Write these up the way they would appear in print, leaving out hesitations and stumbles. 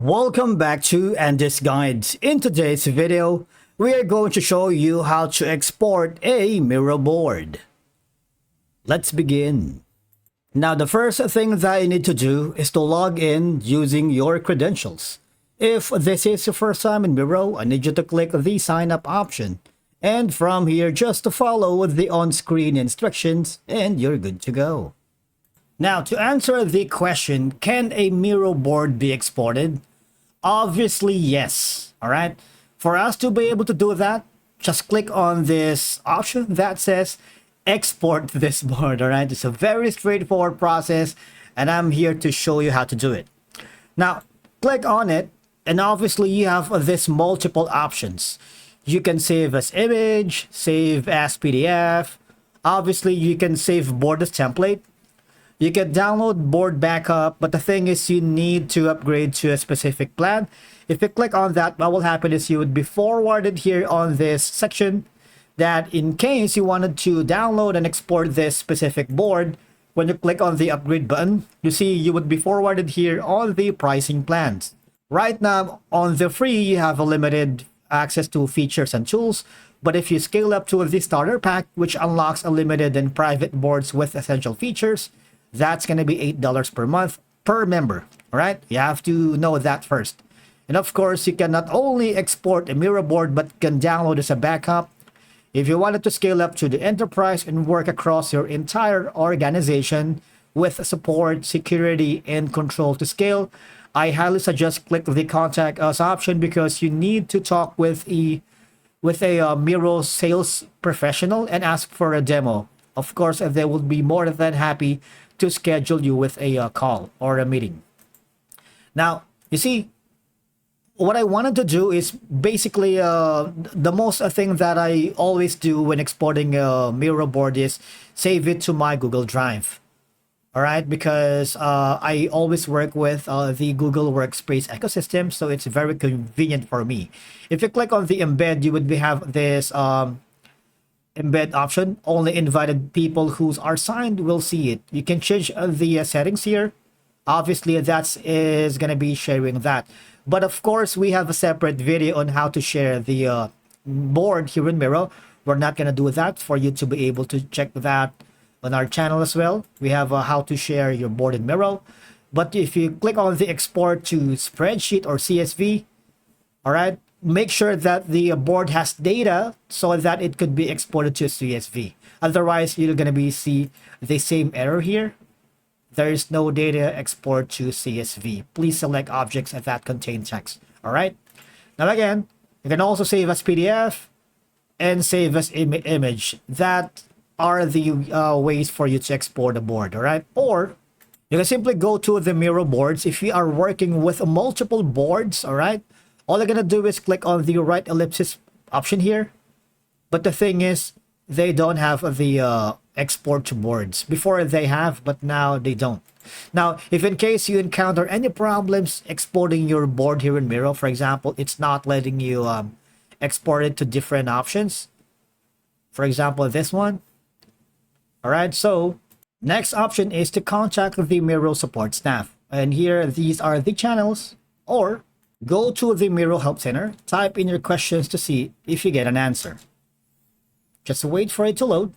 Welcome back to Andy's Guides. In today's video, we are going to show you how to export a Miro board. Let's begin. Now, the first thing that you need to do is to log in using your credentials. If this is your first time in Miro, I need you to click the sign up option. And from here, just to follow the on-screen instructions and you're good to go. Now, to answer the question, can a Miro board be exported? Obviously, yes. All right. For us to be able to do that, just click on this option that says export this board. All right. It's a very straightforward process, and I'm here to show you how to do it. Now, click on it, and obviously you have this multiple options. You can save as image, save as PDF. Obviously, you can save board as template. You can download board backup, but the thing is you need to upgrade to a specific plan. If you click on that, what will happen is you would be forwarded here on this section that in case you wanted to download and export this specific board, when you click on the upgrade button, you see you would be forwarded here on the pricing plans. Right now, on the free, you have a limited access to features and tools. But if you scale up to the starter pack, which unlocks unlimited and private boards with essential features, that's going to be $8 per month per member. All right, you have to know that first. And of course, you can not only export a Miro board, but can download as a backup. If you wanted to scale up to the enterprise and work across your entire organization with support, security, and control to scale, I highly suggest click the contact us option because you need to talk with a Miro sales professional and ask for a demo. Of course, they will be more than happy to schedule you with a call or a meeting. Now, you see, what I wanted to do is basically the most thing that I always do when exporting a Miro board is save it to my Google Drive. All right, because I always work with the Google Workspace ecosystem, so it's very convenient for me. If you click on the embed, you would have this embed option. Only invited people who are signed will see it. You can change the settings here. Obviously, that is going to be sharing that. But of course, we have a separate video on how to share the board here in Miro. We're not going to do that for you to be able to check that on our channel as well. We have how to share your board in Miro. But if you click on the export to spreadsheet or CSV, all right, make sure that the board has data so that it could be exported to CSV. Otherwise, you're going to see the same error here. There is no data export to CSV. Please select objects that contain text. All right. Now again, you can also save as PDF and save as image. That are the ways for you to export a board. All right. Or you can simply go to the Miro boards. If you are working with multiple boards, all right, all you're going to do is click on the right ellipsis option here. But the thing is, they don't have the export to boards. Before they have, but now they don't. Now, if in case you encounter any problems exporting your board here in Miro, for example, it's not letting you export it to different options. For example, this one. All right, so next option is to contact the Miro support staff. And here, these are the channels. Or go to the Miro Help Center, type in your questions to see if you get an answer. Just wait for it to load.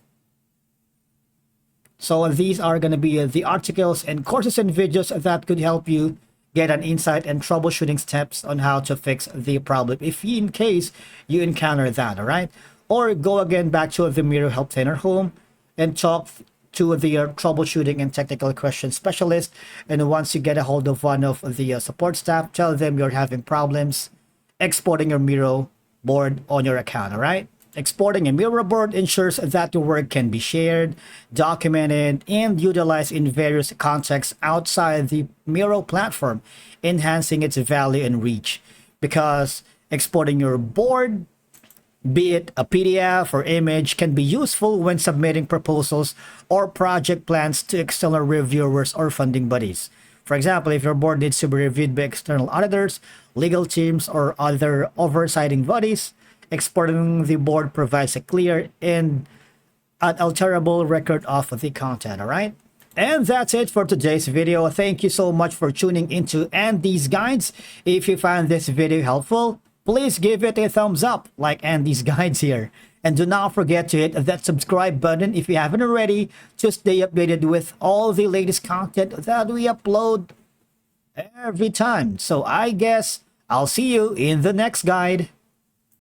So these are going to be the articles and courses and videos that could help you get an insight and troubleshooting steps on how to fix the problem if in case you encounter that, all right? Or go again back to the Miro Help Center home and talk to the troubleshooting and technical question specialist. And once you get a hold of one of the support staff, tell them you're having problems exporting your Miro board on your account, all right? Exporting a Miro board ensures that your work can be shared, documented, and utilized in various contexts outside the Miro platform, enhancing its value and reach. Because exporting your board, be it a PDF or image, can be useful when submitting proposals or project plans to external reviewers or funding bodies. For example, if your board needs to be reviewed by external auditors, legal teams, or other oversighting bodies, exporting the board provides a clear and unalterable record of the content, all right? And that's it for today's video. Thank you so much for tuning into Andy's Guides. If you found this video helpful, please give it a thumbs up like Andy's Guides here. And do not forget to hit that subscribe button if you haven't already to stay updated with all the latest content that we upload every time. So I guess I'll see you in the next guide.